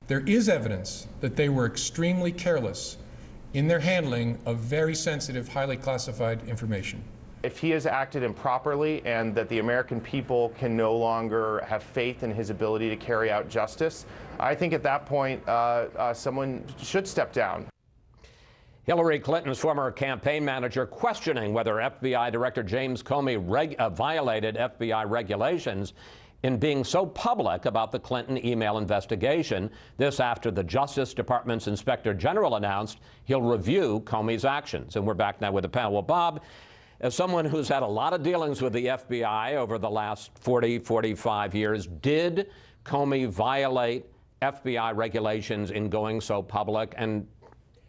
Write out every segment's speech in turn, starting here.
There is evidence that they were extremely careless in their handling of very sensitive, highly classified information. If he has acted improperly and that the American people can no longer have faith in his ability to carry out justice, I think at that point someone should step down. Hillary Clinton's former campaign manager questioning whether FBI Director James Comey violated FBI regulations in being so public about the Clinton email investigation. This after the Justice Department's Inspector General announced he'll review Comey's actions. And we're back now with the panel. Well, Bob, as someone who's had a lot of dealings with the FBI over the last 45 years, did Comey violate FBI regulations in going so public? And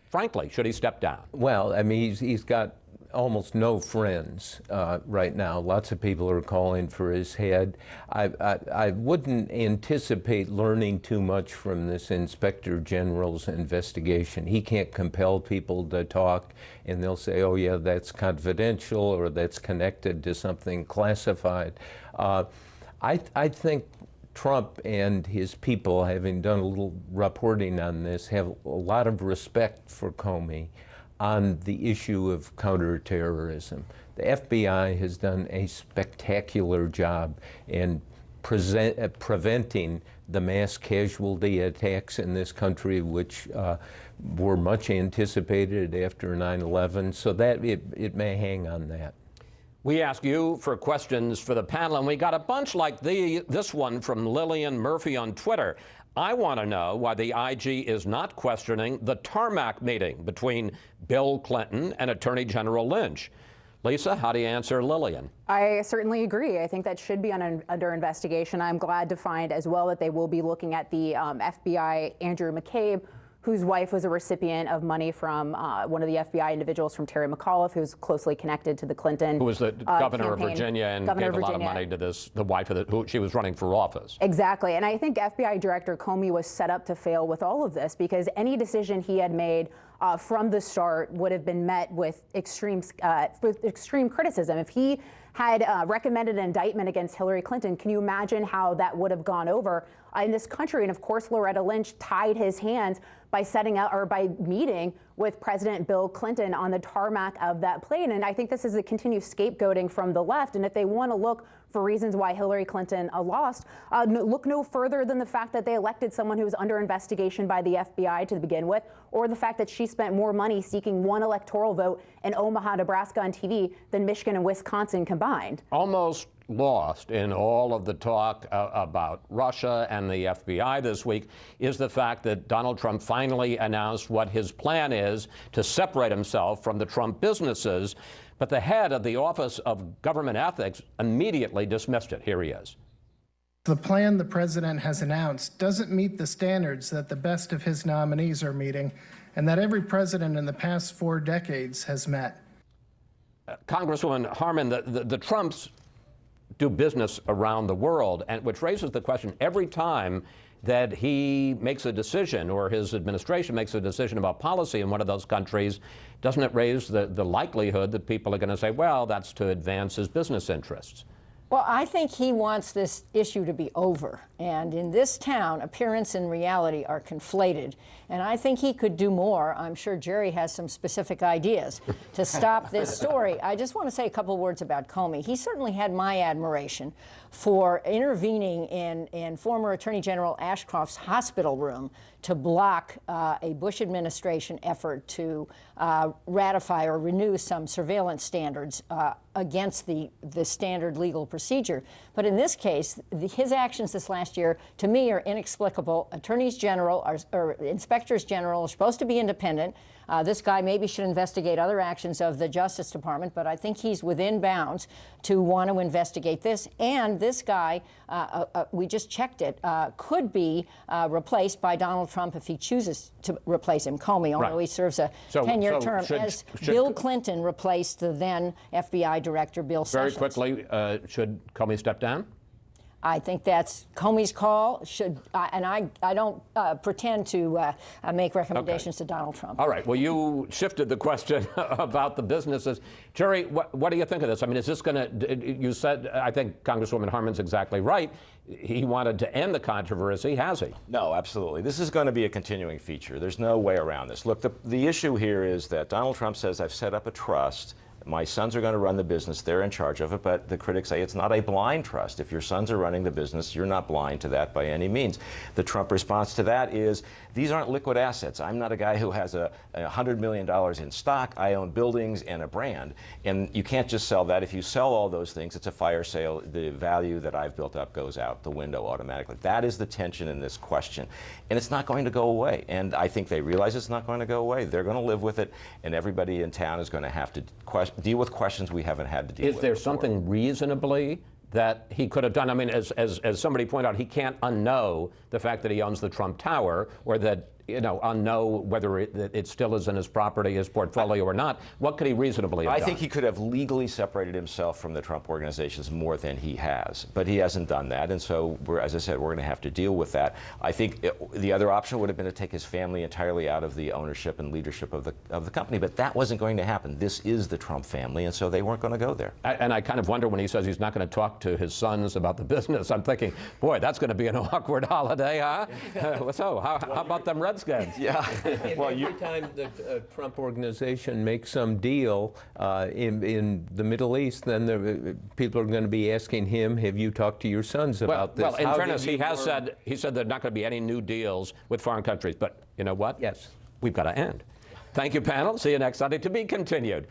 frankly, should he step down? Well, I mean, he's got almost no friends right now. Lots of people are calling for his head. I wouldn't anticipate learning too much from this Inspector General's investigation. He can't compel people to talk, and they'll say, oh yeah, that's confidential or that's connected to something classified. I think Trump and his people, having done a little reporting on this, have a lot of respect for Comey on the issue of counterterrorism. The FBI has done a spectacular job in preventing the mass casualty attacks in this country, which were much anticipated after 9/11, so that it may hang on that. We ask you for questions for the panel, and we got a bunch like this one from Lillian Murphy on Twitter. I want to know why the IG is not questioning the tarmac meeting between Bill Clinton and Attorney General Lynch. Lisa, how do you answer Lillian? I certainly agree. I think that should be under investigation. I'm glad to find as well that they will be looking at the FBI Andrew McCabe, whose wife was a recipient of money from one of the FBI individuals from Terry McAuliffe, who's closely connected to the Clinton who was the governor campaign. of Virginia and governor gave a lot of money to the wife of who she was running for office. Exactly. And I think FBI Director Comey was set up to fail with all of this, because any decision he had made from the start would have been met with extreme criticism. If he had recommended an indictment against Hillary Clinton, can you imagine how that would have gone over in this country? And of course, Loretta Lynch tied his hands by by meeting with President Bill Clinton on the tarmac of that plane. And I think this is a continued scapegoating from the left. And if they want to look for reasons why Hillary Clinton lost, look no further than the fact that they elected someone who was under investigation by the FBI to begin with, or the fact that she spent more money seeking one electoral vote in Omaha, Nebraska on TV than Michigan and Wisconsin combined. Almost lost in all of the talk about Russia and the FBI this week is the fact that Donald Trump finally announced what his plan is to separate himself from the Trump businesses. But the head of the Office of Government Ethics immediately dismissed it. Here he is. The plan the president has announced doesn't meet the standards that the best of his nominees are meeting and that every president in the past 4 decades has met. Congresswoman Harman, the Trumps do business around the world, and which raises the question every time that he makes a decision or his administration makes a decision about policy in one of those countries, doesn't it raise the likelihood that people are going to say, well, that's to advance his business interests? Well, I think he wants this issue to be over. And in this town, appearance and reality are conflated. And I think he could do more. I'm sure Jerry has some specific ideas to stop this story. I just want to say a couple words about Comey. He certainly had my admiration for intervening in former Attorney General Ashcroft's hospital room to block a Bush administration effort to ratify or renew some surveillance standards against the standard legal procedure. But in this case, his actions this last year, to me, are inexplicable. Attorneys General or Inspectors General are supposed to be independent. This guy maybe should investigate other actions of the Justice Department, but I think he's within bounds to want to investigate this. And this guy, we just checked it, could be replaced by Donald Trump if he chooses to replace him, Comey, although he serves a 10-year term, as Bill Clinton replaced the then FBI Director Bill Sessions. Very quickly, should Comey step down? I think that's Comey's call. And I don't pretend to make recommendations to Donald Trump. All right. Well, you shifted the question about the businesses. Jerry, what do you think of this? I mean, is this going to, you said, I think Congresswoman Harman's exactly right. He wanted to end the controversy, has he? No, absolutely. This is going to be a continuing feature. There's no way around this. Look, the issue here is that Donald Trump says, I've set up a trust. My sons are going to run the business. They're in charge of it. But the critics say it's not a blind trust. If your sons are running the business, you're not blind to that by any means. The Trump response to that is, these aren't liquid assets. I'm not a guy who has $100 million in stock. I own buildings and a brand. And you can't just sell that. If you sell all those things, it's a fire sale. The value that I've built up goes out the window automatically. That is the tension in this question. And it's not going to go away. And I think they realize it's not going to go away. They're going to live with it. And everybody in town is going to have to deal with questions we haven't had to deal with. Is there before. something reasonably that he could have done? I mean, as somebody pointed out, he can't unknow the fact that he owns the Trump Tower, or that, you know, unknow whether it still is in his property, his portfolio or not. What could he reasonably have done? I think he could have legally separated himself from the Trump organizations more than he has, but he hasn't done that, and so, as I said, we're going to have to deal with that. I think the other option would have been to take his family entirely out of the ownership and leadership of the company, but that wasn't going to happen. This is the Trump family, and so they weren't going to go there. And I kind of wonder when he says he's not going to talk to his sons about the business. I'm thinking, boy, that's going to be an awkward holiday, huh? So how about them Redskins? Yeah. Well, every time the Trump organization makes some deal in the Middle East, then people are going to be asking him, have you talked to your sons about this? Well, in fairness, he said there are not going to be any new deals with foreign countries. But you know what? Yes. We've got to end. Thank you, panel. See you next Sunday. To be continued.